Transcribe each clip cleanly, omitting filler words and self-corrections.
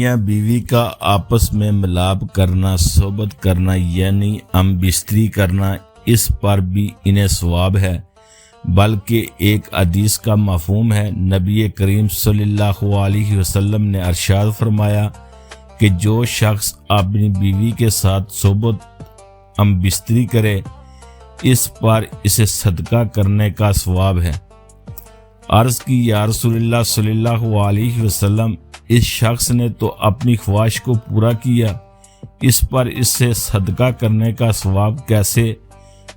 میاں بیوی کا آپس میں ملاپ کرنا، صحبت کرنا یعنی ہم بستری کرنا، اس پر بھی انہیں ثواب ہے، بلکہ ایک حدیث کا مفہوم ہے۔ نبی کریم صلی اللہ علیہ وسلم نے ارشاد فرمایا کہ جو شخص اپنی بیوی کے ساتھ صحبت ہم بستری کرے، اس پر اسے صدقہ کرنے کا ثواب ہے۔ عرض کی یا رسول اللہ صلی اللہ علیہ وسلم، اس شخص نے تو اپنی خواہش کو پورا کیا، اس پر اس سے صدقہ کرنے کا ثواب کیسے؟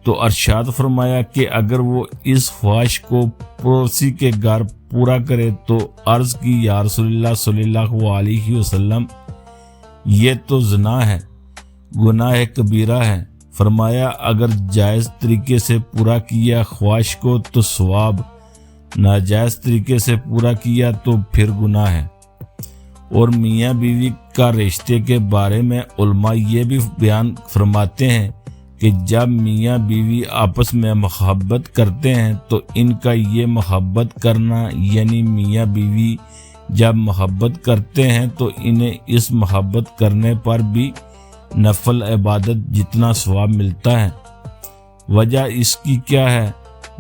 تو ارشاد فرمایا کہ اگر وہ اس خواہش کو پڑوسی کے گھر پورا کرے تو عرض کی یا رسول اللہ صلی اللہ علیہ وسلم، یہ تو زنا ہے، گناہ کبیرہ ہے۔ فرمایا اگر جائز طریقے سے پورا کیا خواہش کو تو ثواب، ناجائز طریقے سے پورا کیا تو پھر گناہ ہے۔ اور میاں بیوی کا رشتے کے بارے میں علماء یہ بھی بیان فرماتے ہیں کہ جب میاں بیوی آپس میں محبت کرتے ہیں تو ان کا یہ محبت کرنا یعنی میاں بیوی جب محبت کرتے ہیں تو انہیں اس محبت کرنے پر بھی نفل عبادت جتنا ثواب ملتا ہے۔ وجہ اس کی کیا ہے؟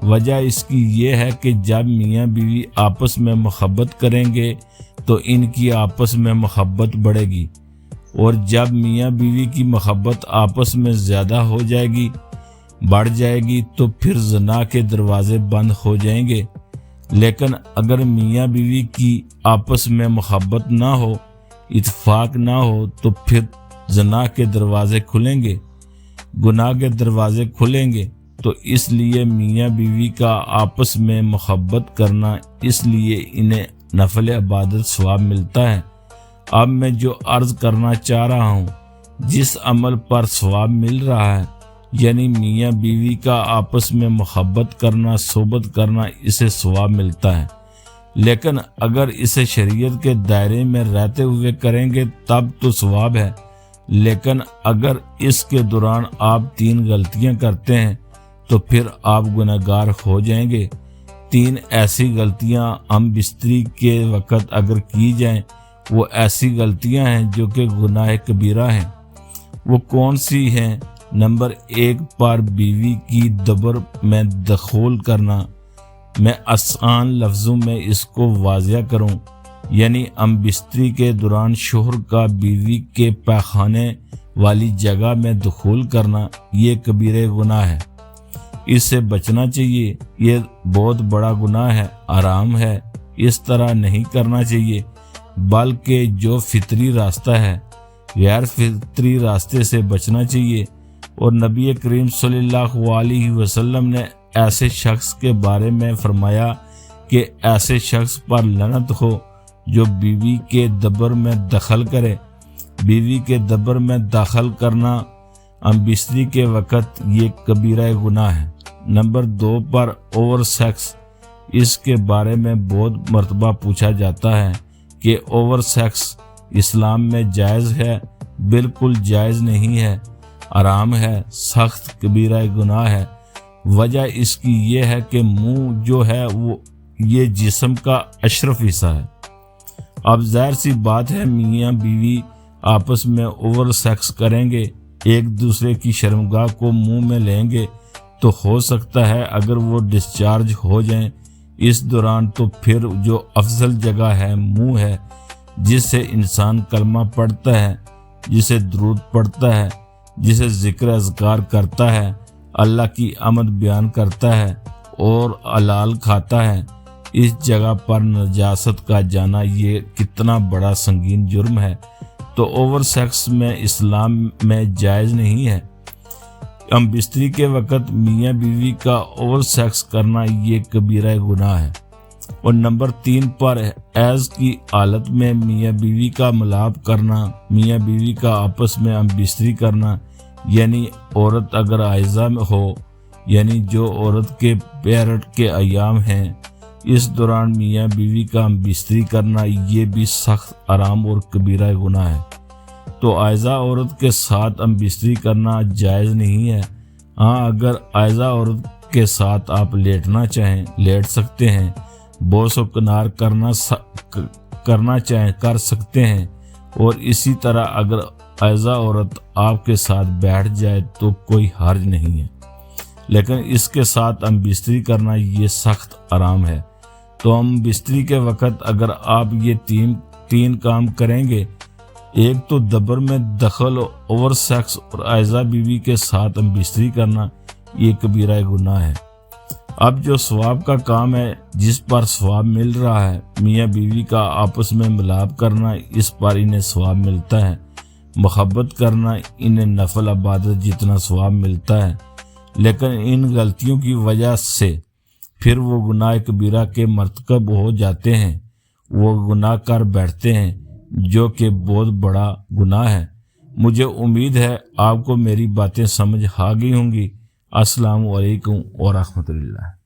وجہ اس کی یہ ہے کہ جب میاں بیوی آپس میں محبت کریں گے تو ان کی آپس میں محبت بڑھے گی، اور جب میاں بیوی کی محبت آپس میں زیادہ ہو جائے گی، بڑھ جائے گی، تو پھر زنا کے دروازے بند ہو جائیں گے۔ لیکن اگر میاں بیوی کی آپس میں محبت نہ ہو، اتفاق نہ ہو، تو پھر زنا کے دروازے کھلیں گے، گناہ کے دروازے کھلیں گے۔ تو اس لیے میاں بیوی کا آپس میں محبت کرنا، اس لیے انہیں نفل عبادت ثواب ملتا ہے۔ اب میں جو عرض کرنا چاہ رہا ہوں، جس عمل پر ثواب مل رہا ہے یعنی میاں بیوی کا آپس میں محبت کرنا، صحبت کرنا، اسے ثواب ملتا ہے۔ لیکن اگر اسے شریعت کے دائرے میں رہتے ہوئے کریں گے تب تو ثواب ہے، لیکن اگر اس کے دوران آپ 3 غلطیاں کرتے ہیں تو پھر آپ گناہگار ہو جائیں گے۔ 3 ایسی غلطیاں ہم بستری کے وقت اگر کی جائیں، وہ ایسی غلطیاں ہیں جو کہ گناہ کبیرہ ہیں۔ وہ کون سی ہیں؟ نمبر 1 پر بیوی کی دبر میں دخول کرنا۔ میں آسان لفظوں میں اس کو واضح کروں، یعنی ہم بستری کے دوران شوہر کا بیوی کے پیخانے والی جگہ میں دخول کرنا، یہ کبیرہ گناہ ہے، اس سے بچنا چاہیے۔ یہ بہت بڑا گناہ ہے، حرام ہے، اس طرح نہیں کرنا چاہیے، بلکہ جو فطری راستہ ہے غیر فطری راستے سے بچنا چاہیے۔ اور نبی کریم صلی اللہ علیہ وسلم نے ایسے شخص کے بارے میں فرمایا کہ ایسے شخص پر لعنت ہو جو بیوی کے دبر میں دخل کرے۔ بیوی کے دبر میں داخل کرنا ہم بستری کے وقت یہ کبیرہ گناہ ہے۔ نمبر 2 پر اوور سیکس، اس کے بارے میں بہت مرتبہ پوچھا جاتا ہے کہ اوور سیکس اسلام میں جائز ہے؟ بالکل جائز نہیں ہے، حرام ہے، سخت کبیرہ گناہ ہے۔ وجہ اس کی یہ ہے کہ منہ جو ہے وہ یہ جسم کا اشرف حصہ ہے۔ اب ظاہر سی بات ہے میاں بیوی آپس میں اوور سیکس کریں گے، ایک دوسرے کی شرمگاہ کو منہ میں لیں گے، تو ہو سکتا ہے اگر وہ ڈسچارج ہو جائیں اس دوران، تو پھر جو افضل جگہ ہے منہ ہے، جس سے انسان کلمہ پڑھتا ہے، جسے درود پڑھتا ہے، جسے ذکر اذکار کرتا ہے، اللہ کی حمد بیان کرتا ہے اور حلال کھاتا ہے، اس جگہ پر نجاست کا جانا یہ کتنا بڑا سنگین جرم ہے۔ تو اوور سیکس میں اسلام میں جائز نہیں ہے۔ ہم بستری کے وقت میاں بیوی کا اوور سیکس کرنا یہ کبیرہ گناہ ہے۔ اور نمبر 3 پر حیض کی حالت میں میاں بیوی کا ملاپ کرنا، میاں بیوی کا آپس میں ہم بستری کرنا، یعنی عورت اگر حائضہ میں ہو، یعنی جو عورت کے پیریڈ کے ایام ہیں، اس دوران میاں بیوی کا ہم بستری کرنا یہ بھی سخت حرام اور کبیرہ گناہ ہے۔ تو حائضہ عورت کے ساتھ ہم بستری کرنا جائز نہیں ہے۔ ہاں، اگر حائضہ عورت کے ساتھ آپ لیٹنا چاہیں لیٹ سکتے ہیں، بوس و کنار کرنا چاہیں کر سکتے ہیں، اور اسی طرح اگر ایذا عورت آپ کے ساتھ بیٹھ جائے تو کوئی حرج نہیں ہے، لیکن اس کے ساتھ ہم بستری کرنا یہ سخت حرام ہے۔ تو ہم بستری کے وقت اگر آپ یہ تین کام کریں گے، ایک تو دبر میں دخل، اوور سیکس اور ایذا بیوی کے ساتھ ہم بستری کرنا، یہ کبیرہ گناہ ہے۔ اب جو ثواب کا کام ہے، جس پر ثواب مل رہا ہے، میاں بیوی کا آپس میں ملاپ کرنا، اس پر انہیں ثواب ملتا ہے۔ محبت کرنا، انہیں نفل عبادت جتنا ثواب ملتا ہے، لیکن ان غلطیوں کی وجہ سے پھر وہ گناہ کبیرہ کے مرتکب ہو جاتے ہیں، وہ گناہ کر بیٹھتے ہیں جو کہ بہت بڑا گناہ ہے۔ مجھے امید ہے آپ کو میری باتیں سمجھ آ گئی ہوں گی۔ السلام علیکم ورحمۃ اللہ۔